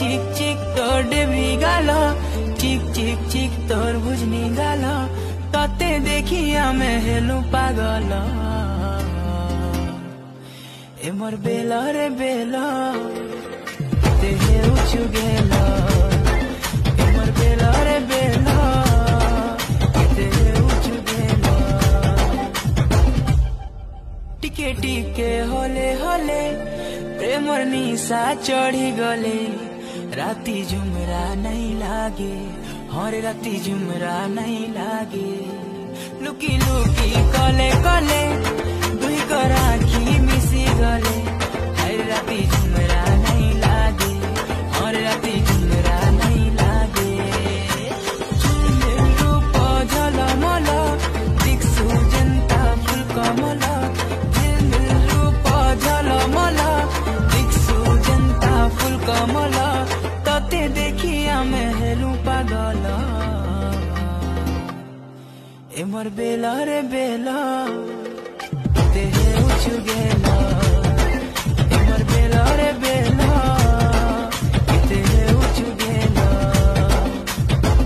चिक चिक तोर डेबरी गाल चिक चिक चिक तोर भुजनी गाल तते देखी आमे हेलु पागल ए मोर बेला रे बेला ते हेउछु गेला ए मोर बेला रे बेला ते हेउछु गेला टिके टिके होले होले प्रेमर निशा चढ़ी गले राती झुमरा नहीं लागे हर राती झुमरा नहीं लागे लुकी लुकी कले कले दुई कर आँखी मिसी गले हर राती झुमरा नहीं लागे हर राती झुमरा नहीं लागे रूप झलमल दिक्सु जनता फुल कमल रूप झलमल दिक्सु जनता फुल कमल तते देखी आमे हेलु पागल ए मोर बेला रे बेला ते हेउछु गेला।